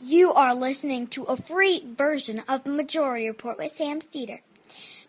You are listening to a free version of the Majority Report with Sam Seder.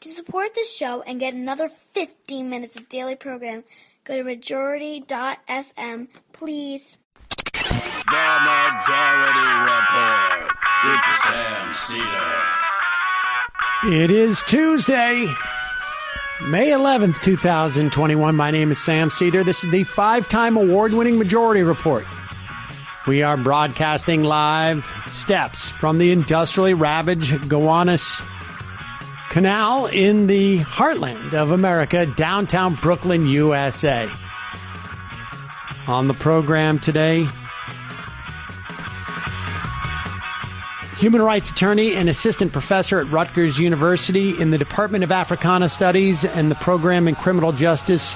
To support this show and get another 15 minutes of daily program, go to majority.fm, please. The Majority Report with Sam Seder. It is Tuesday, May 11th, 2021. My name is Sam Seder. This is the 5-time award-winning Majority Report. We are broadcasting live steps from the industrially ravaged Gowanus Canal in the heartland of America, downtown Brooklyn, USA. On the program today, human rights attorney and assistant professor at Rutgers University in the Department of Africana Studies and the program in criminal justice,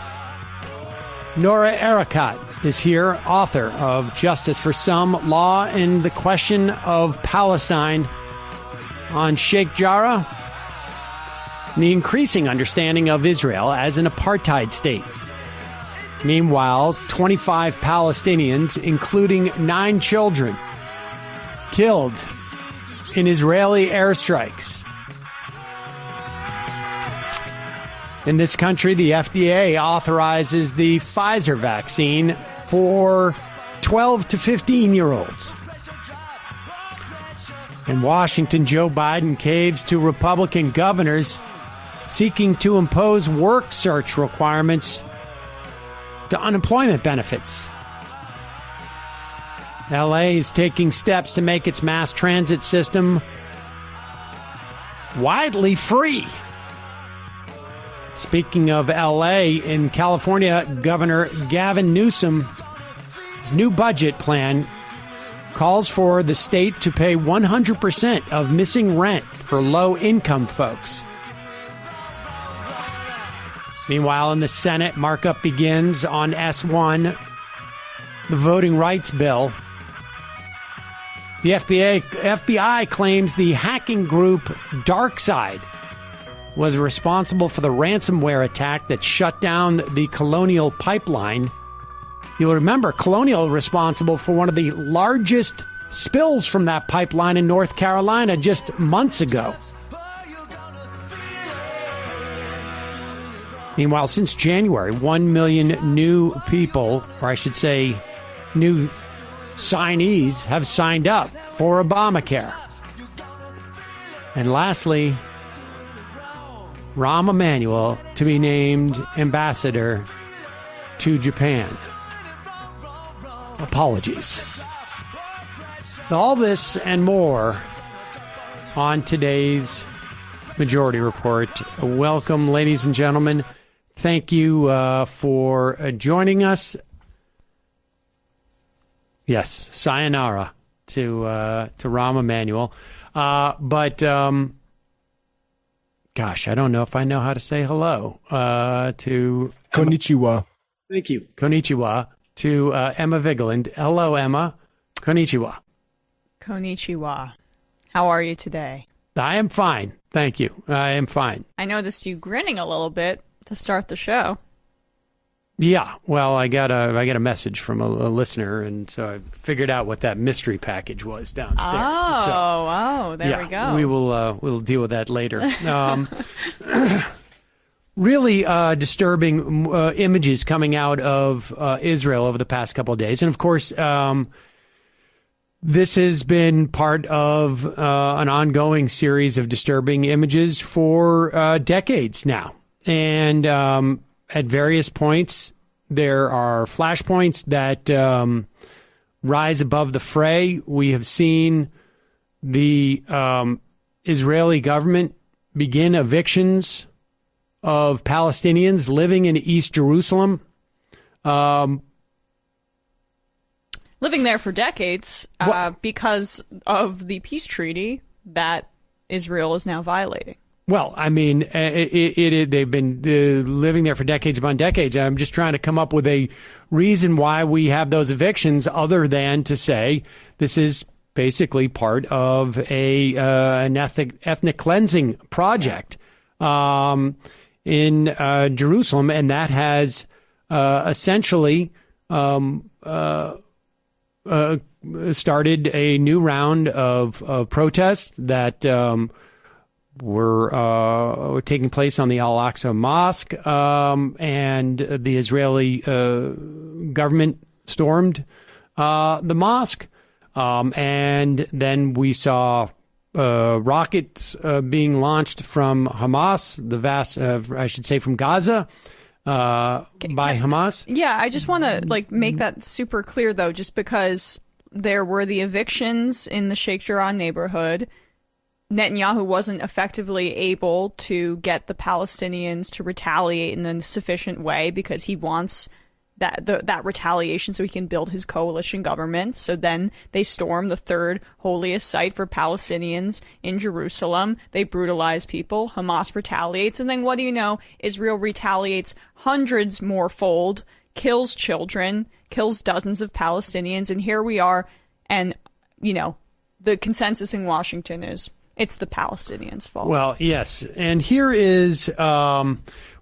Nora Erakat is here, author of Justice for Some, Law and the Question of Palestine on Sheikh Jarrah, and the increasing understanding of Israel as an apartheid state. Meanwhile, 25 Palestinians, including 9 children, killed in Israeli airstrikes. In this country, the FDA authorizes the Pfizer vaccine for 12 to 15-year-olds. In Washington, Joe Biden caves to Republican governors seeking to impose work search requirements to unemployment benefits. LA is taking steps to make its mass transit system widely free. Speaking of LA, in California, Governor Gavin Newsom's new budget plan calls for the state to pay 100% of missing rent for low-income folks. Meanwhile, in the Senate, markup begins on S1, the voting rights bill. The FBI claims the hacking group DarkSide was responsible for the ransomware attack that shut down the Colonial Pipeline. You'll remember Colonial responsible for one of the largest spills from that pipeline in North Carolina just months ago. Meanwhile, since January, 1 million new people, or I should say new signees, have signed up for Obamacare. And lastly, Rahm Emanuel to be named ambassador to Japan. Apologies. All this and more on today's Majority Report. Welcome, ladies and gentlemen. Thank you for joining us. Yes, sayonara to Rahm Emanuel. Gosh, I don't know if I know how to say hello to... Konnichiwa. Thank you. Konnichiwa to Emma Vigeland. Hello, Emma. Konnichiwa. Konnichiwa. How are you today? I am fine. Thank you. I am fine. I noticed you grinning a little bit to start the show. Yeah, well, I got a message from a listener, and so I figured out what that mystery package was downstairs. There we go. We'll deal with that later. Really disturbing images coming out of Israel over the past couple of days, and of course, this has been part of an ongoing series of disturbing images for decades now, and at various points, there are flashpoints that rise above the fray. We have seen the Israeli government begin evictions of Palestinians living in East Jerusalem. Living there for decades because of the peace treaty that Israel is now violating. Well, I mean, they've been living there for decades upon decades. I'm just trying to come up with a reason why we have those evictions other than to say this is basically part of an ethnic cleansing project in Jerusalem, and that has essentially started a new round of protests that were taking place on the Al-Aqsa Mosque, and the Israeli government stormed the mosque. And then we saw rockets being launched from Hamas, I should say from Gaza, by Hamas. Yeah, I just want to make that super clear, though, just because there were the evictions in the Sheikh Jarrah neighborhood. Netanyahu wasn't effectively able to get the Palestinians to retaliate in a sufficient way because he wants that retaliation so he can build his coalition government. So then they storm the third holiest site for Palestinians in Jerusalem. They brutalize people. Hamas retaliates. And then what do you know? Israel retaliates hundreds more fold, kills children, kills dozens of Palestinians. And here we are. And, the consensus in Washington is it's the Palestinians' fault. Well, yes. And here is,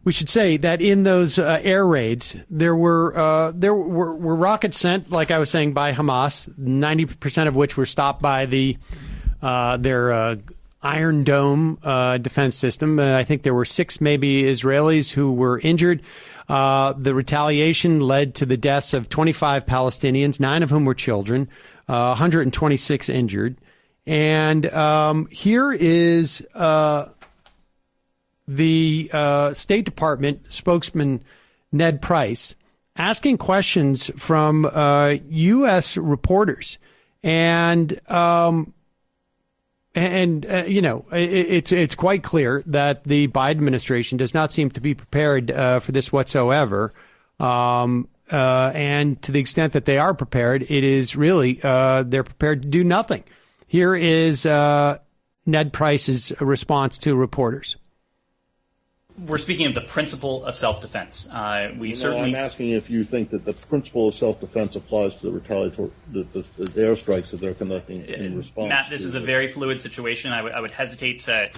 we should say that in those air raids, there were rockets sent, like I was saying, by Hamas, 90% of which were stopped by their Iron Dome defense system. I think there were 6 maybe Israelis who were injured. The retaliation led to the deaths of 25 Palestinians, 9 of whom were children, 126 injured. And here is the State Department spokesman Ned Price asking questions from U.S. reporters, and it's quite clear that the Biden administration does not seem to be prepared for this whatsoever. And to the extent that they are prepared, it is really they're prepared to do nothing. Here is Ned Price's response to reporters. We're speaking of the principle of self-defense. I'm asking if you think that the principle of self-defense applies to the retaliatory the airstrikes that they're conducting in response. Matt, this is a very fluid situation. I would hesitate to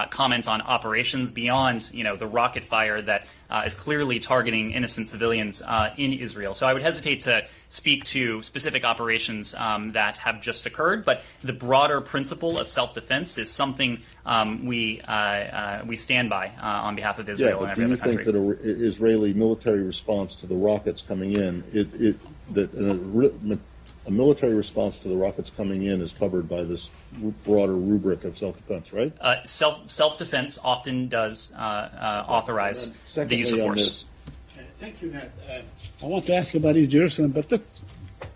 comment on operations beyond, the rocket fire that is clearly targeting innocent civilians in Israel. So I would hesitate to speak to specific operations that have just occurred. But the broader principle of self-defense is something we stand by on behalf of Israel and every other country. Do you think that an Israeli military response to the rockets coming in, a military response to the rockets coming in is covered by this broader rubric of self-defense, right? Self-defense often does authorize the use of force. Thank you, Ned. I want to ask you about East Jerusalem, but let's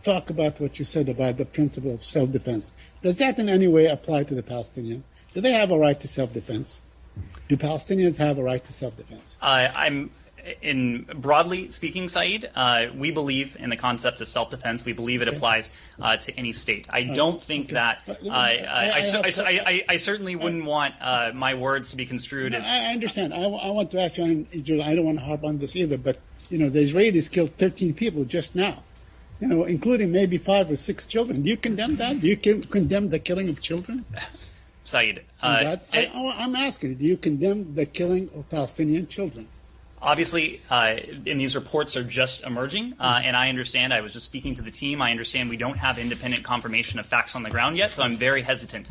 talk about what you said about the principle of self-defense. Does that in any way apply to the Palestinians? Do they have a right to self-defense? Do Palestinians have a right to self-defense? In broadly speaking, Saeed, we believe in the concept of self-defense. We believe it applies to any state. I don't think that I certainly wouldn't want my words to be construed as. I understand. I want to ask you. I don't want to harp on this either, but the Israelis killed 13 people just now, including maybe 5 or 6 children. Do you condemn that? Do you condemn the killing of children? Saeed, I'm asking, do you condemn the killing of Palestinian children? Obviously, and these reports are just emerging, and I understand, I was just speaking to the team, I understand we don't have independent confirmation of facts on the ground yet, so I'm very hesitant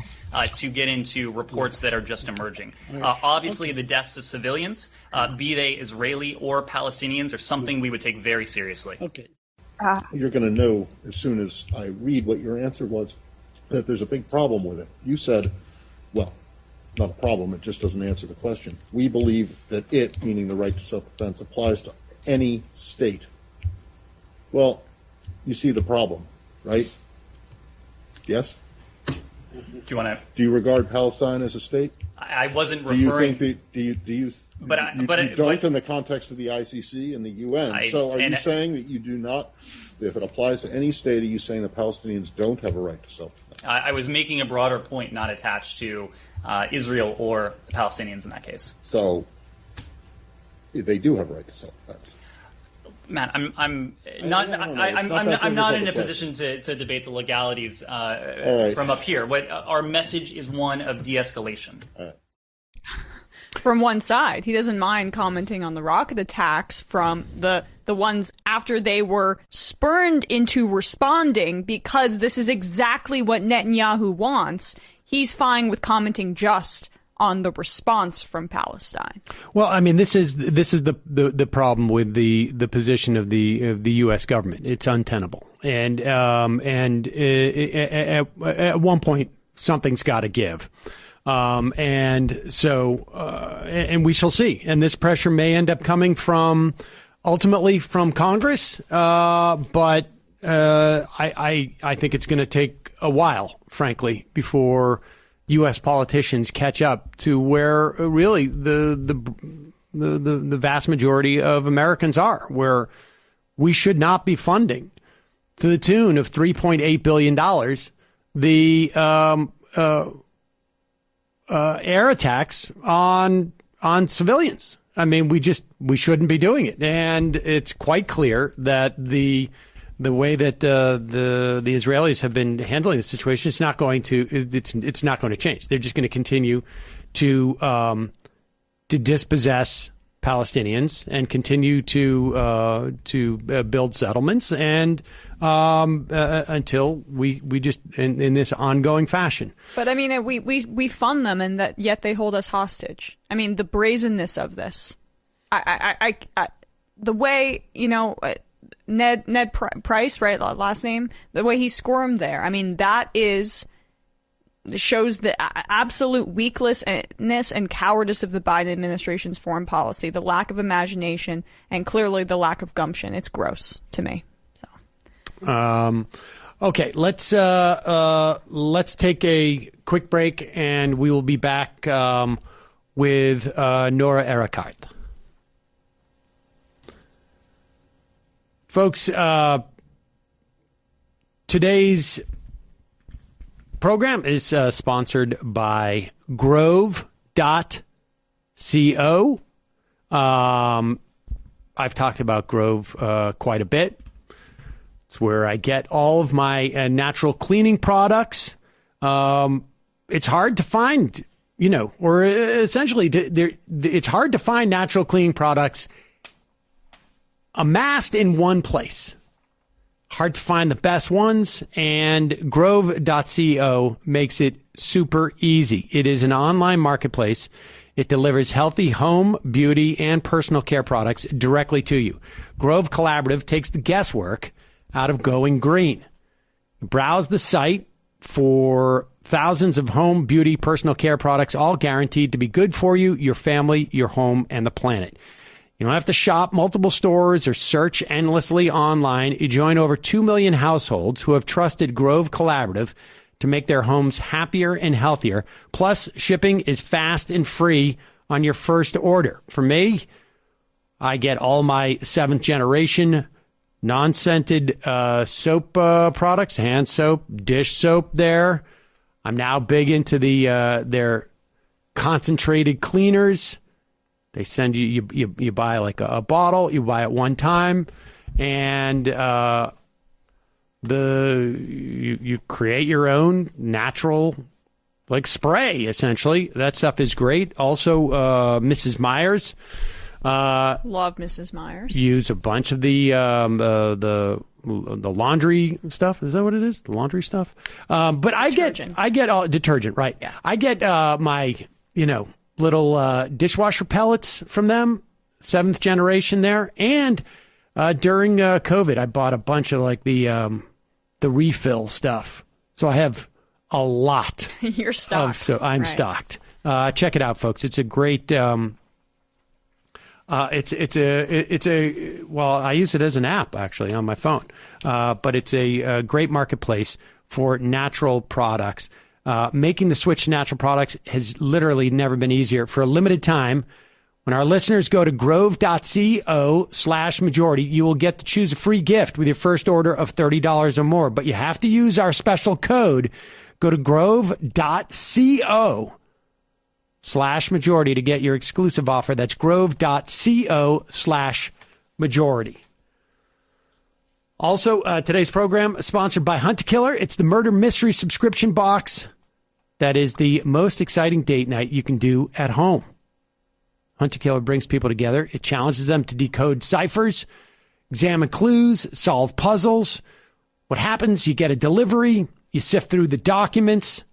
to get into reports that are just emerging. Obviously, the deaths of civilians, be they Israeli or Palestinians, are something we would take very seriously. Okay. You're going to know as soon as I read what your answer was that there's a big problem with it. You said, well, not a problem, it just doesn't answer the question. We believe that it, meaning the right to self-defense, applies to any state. Well, you see the problem, right? Yes? Do you want to? Do you regard Palestine as a state? I wasn't referring. Do you think you don't in the context of the ICC and the UN? Are you saying that you do not, if it applies to any state, are you saying that Palestinians don't have a right to self-defense? I was making a broader point, not attached to Israel or the Palestinians in that case. So they do have a right to self-defense. Matt, I'm not in a position to debate the legalities from up here. What our message is one of de-escalation. All right. From one side, he doesn't mind commenting on the rocket attacks from the the ones after they were spurned into responding, because this is exactly what Netanyahu wants, he's fine with commenting just on the response from Palestine. Well, I mean, this is the problem with the position of the U.S. government. It's untenable, and at one point something's got to give, and we shall see. And this pressure may end up coming ultimately from Congress, but I think it's going to take a while, frankly, before U.S. politicians catch up to where really the vast majority of Americans are, where we should not be funding to the tune of $3.8 billion the air attacks on civilians. I mean, we shouldn't be doing it, and it's quite clear that the way that the Israelis have been handling the situation, it's not going to change. They're just going to continue to dispossess Palestinians and continue to build settlements and until we just in this ongoing fashion. But I mean, we fund them, and that yet they hold us hostage. I mean, the brazenness of this. I the way, Ned Price, right, last name, the way he squirmed there. I mean, that shows the absolute weakness and cowardice of the Biden administration's foreign policy, the lack of imagination, and clearly the lack of gumption. It's gross to me. So, okay, let's take a quick break, and we will be back with Nora Erekat. Folks, today's program is sponsored by Grove.co. I've talked about Grove quite a bit. It's where I get all of my natural cleaning products. It's hard to find, or essentially it's hard to find natural cleaning products amassed in one place. Hard to find the best ones, and Grove.co makes it super easy. It is an online marketplace. It delivers healthy home, beauty, and personal care products directly to you. Grove Collaborative takes the guesswork out of going green. Browse the site for thousands of home, beauty, personal care products, all guaranteed to be good for you, your family, your home, and the planet. You don't have to shop multiple stores or search endlessly online. You join over 2 million households who have trusted Grove Collaborative to make their homes happier and healthier. Plus, shipping is fast and free on your first order. For me, I get all my 7th generation non-scented soap products, hand soap, dish soap there. I'm now big into their concentrated cleaners. They send you buy like a bottle, you buy it one time, and you create your own natural like spray, essentially. That stuff is great. Also, Mrs. Meyer's. Love Mrs. Meyer's. Use a bunch of the laundry stuff. Is that what it is? The laundry stuff. But detergent. I get all detergent, right? Yeah. I get my little dishwasher pellets from them, 7th generation there. And during COVID, I bought a bunch of like the refill stuff. So I have a lot. You're stocked. So I'm right. stocked. Check it out, folks. It's a great. Well, I use it as an app actually on my phone. But it's a great marketplace for natural products. Making the switch to natural products has literally never been easier. For a limited time, when our listeners go to grove.co/majority, you will get to choose a free gift with your first order of $30 or more. But you have to use our special code. Go to grove.co/majority to get your exclusive offer. That's grove.co/majority. Also, today's program is sponsored by Hunt a Killer. It's the murder mystery subscription box that is the most exciting date night you can do at home. Hunt a Killer brings people together. It challenges them to decode ciphers examine clues, solve puzzles. What happens? You get a delivery, you sift through the documents,